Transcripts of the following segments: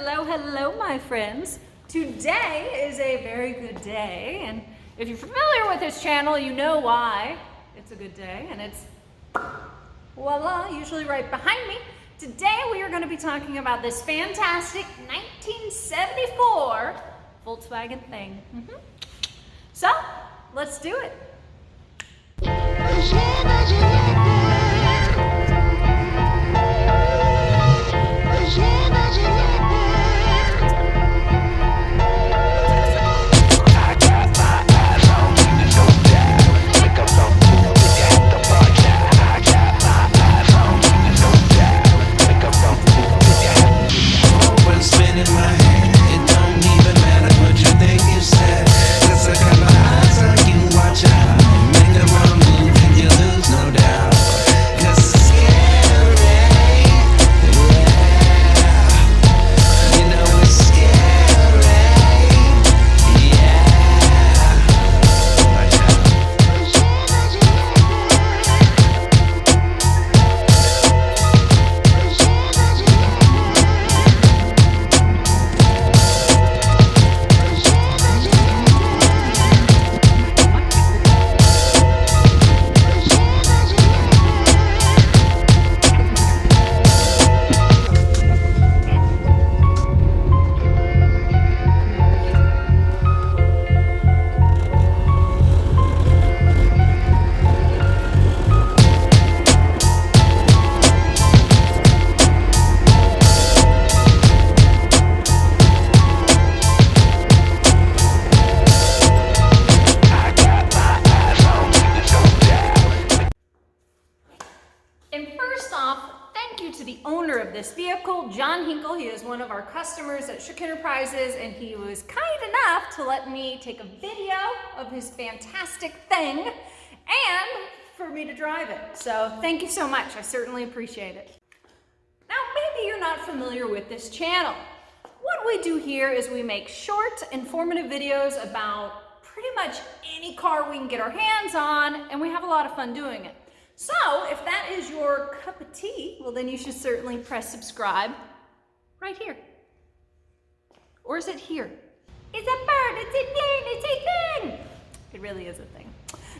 Hello, my friends. Today is a very good day, and if you're familiar with this channel, you know why it's a good day, and it's voila, usually right behind me. Today we are going to be talking about this fantastic 1974 Volkswagen Thing. So, let's do it. To the owner of this vehicle, John Hinkle. He is one of our customers at Shook Enterprises, and he was kind enough to let me take a video of his fantastic thing and for me to drive it. So thank you so much. I certainly appreciate it. Now, maybe you're not familiar with this channel. What we do here is we make short, informative videos about pretty much any car we can get our hands on, and we have a lot of fun doing it. So, if that is your cup of tea, well then you should certainly press subscribe right here. Or is it here? It's a bird, it's a thing, it's a thing! It really is a thing.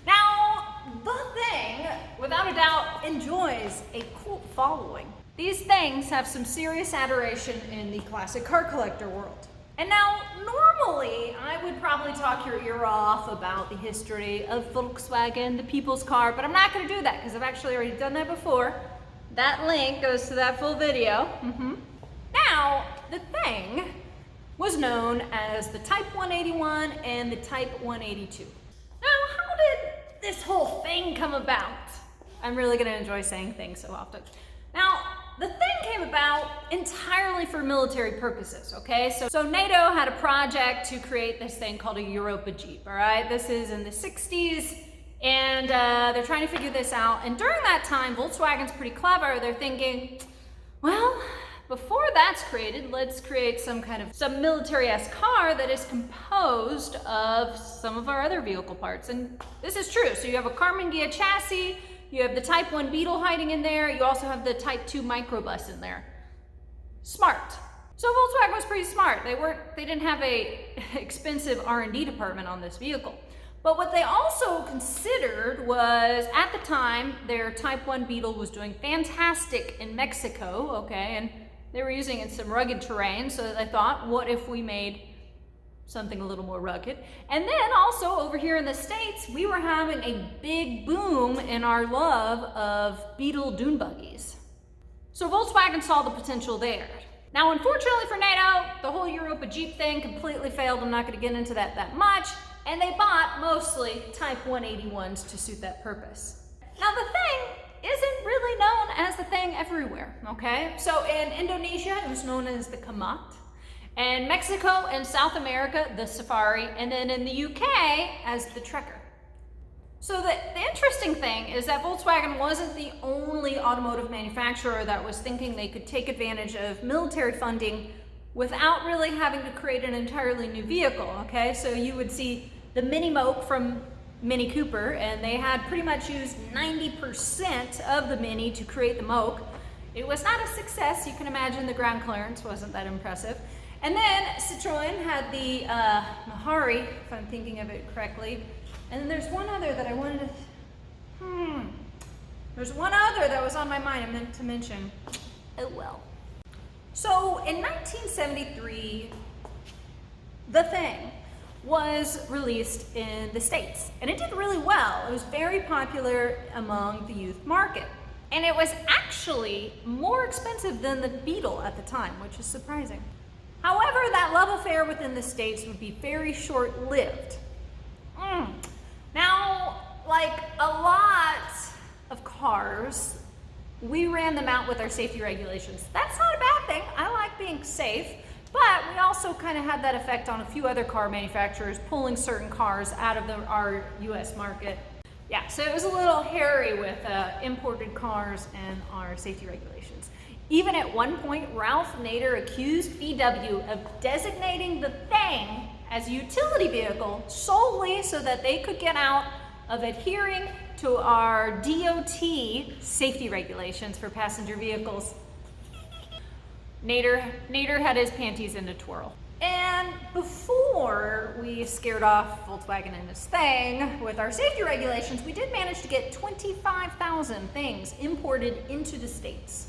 Now, the Thing, without a doubt, enjoys a cult following. These things have some serious adoration in the classic car collector world. And now, normally, I would probably talk your ear off about the history of Volkswagen, the people's car, but I'm not going to do that because I've actually already done that before. That link goes to that full video. Now, the Thing was known as the Type 181 and the Type 182. Now, how did this whole thing come about? I'm really going to enjoy saying things so often. Now, the Thing came about entirely for military purposes, okay? So NATO had a project to create this thing called a Europa Jeep, all right? This is in the 60s, and they're trying to figure this out. And during that time, Volkswagen's pretty clever. They're thinking, well, before that's created, let's create some military-esque car that is composed of some of our other vehicle parts. And this is true. So you have a Karmann Ghia chassis, you have the Type 1 Beetle hiding in there. You also have the Type 2 microbus in there. Smart. So Volkswagen was pretty smart. They didn't have a expensive R&D department on this vehicle. But what they also considered was, at the time, their Type 1 Beetle was doing fantastic in Mexico, okay? And they were using it in some rugged terrain, so they thought, what if we made something a little more rugged? And then also over here in the States, we were having a big boom in our love of Beetle dune buggies. So Volkswagen saw the potential there. Now, unfortunately for NATO, the whole Europa Jeep thing completely failed. I'm not going to get into that much. And they bought mostly Type 181s to suit that purpose. Now, the Thing isn't really known as the Thing everywhere, okay? So in Indonesia, it was known as the Hamat. And Mexico and South America, the Safari, and then in the UK as the Trekker. So the interesting thing is that Volkswagen wasn't the only automotive manufacturer that was thinking they could take advantage of military funding without really having to create an entirely new vehicle, okay? So you would see the Mini Moke from Mini Cooper, and they had pretty much used 90% of the Mini to create the Moke. It was not a success. You can imagine the ground clearance wasn't that impressive. And then Citroën had the Mahari, if I'm thinking of it correctly. And then there's one other that I wanted to, there's one other that was on my mind I meant to mention. Oh well. So in 1973, the Thing was released in the States, and it did really well. It was very popular among the youth market. And it was actually more expensive than the Beetle at the time, which is surprising. However, that love affair within the States would be very short-lived. Now, like a lot of cars, we ran them out with our safety regulations. That's not a bad thing. I like being safe, but we also kind of had that effect on a few other car manufacturers pulling certain cars out of our US market. Yeah, so it was a little hairy with imported cars and our safety regulations. Even at one point, Ralph Nader accused VW of designating the Thing as a utility vehicle solely so that they could get out of adhering to our DOT safety regulations for passenger vehicles. Nader had his panties in a twirl. And before we scared off Volkswagen and this Thing with our safety regulations, we did manage to get 25,000 Things imported into the States.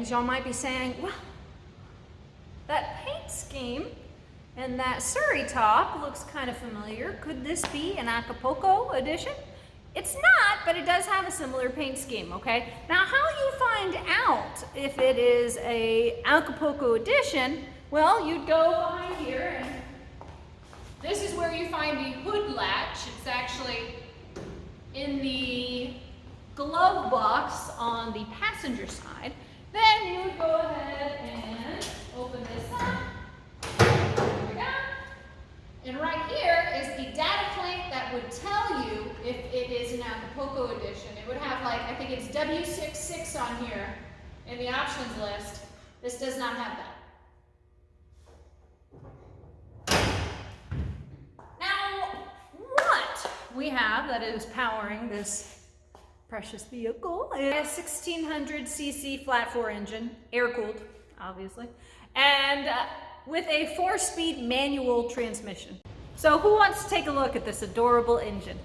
Y'all might be saying, well, that paint scheme and that Surrey top looks kind of familiar. Could this be an Acapulco edition? It's not, but it does have a similar paint scheme, okay? Now, how you find out if it is a Acapulco edition, well, you'd go behind here, and this is where you find the hood latch. It's actually in the glove box on the passenger side. Then you would go ahead and open this up. There we go. And right here is the data plate that would tell you if it is an Acapulco edition. It would have, like, I think it's W66 on here in the options list. This does not have that. Now, what we have that is powering this precious vehicle is a 1600cc flat 4 engine, air-cooled, obviously, and with a 4-speed manual transmission. So who wants to take a look at this adorable engine?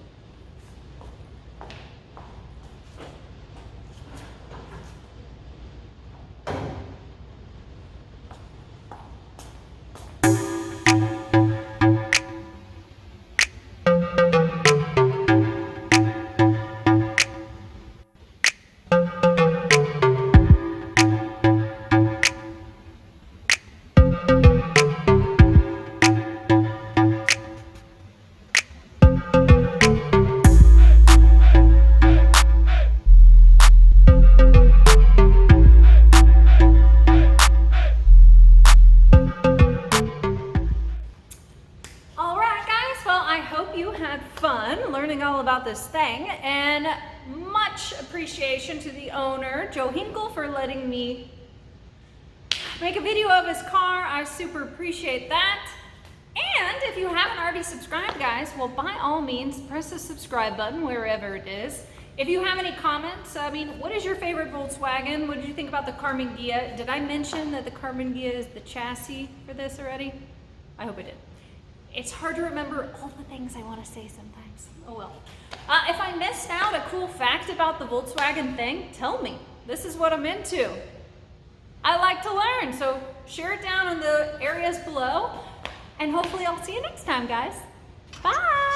Learning all about this Thing, and much appreciation to the owner, Joe Hinkle, for letting me make a video of his car. I super appreciate that. And if you haven't already subscribed, guys, well, by all means, press the subscribe button wherever it is. If you have any comments, I mean, what is your favorite Volkswagen? What did you think about the Karmann Ghia? Did I mention that the Karmann Ghia is the chassis for this already? I hope I did. It's hard to remember all the things I want to say sometimes. sometimes. Oh well. If I missed out a cool fact about the Volkswagen Thing, tell me. This is what I'm into. I like to learn, so share it down in the areas below, and hopefully I'll see you next time, guys. Bye!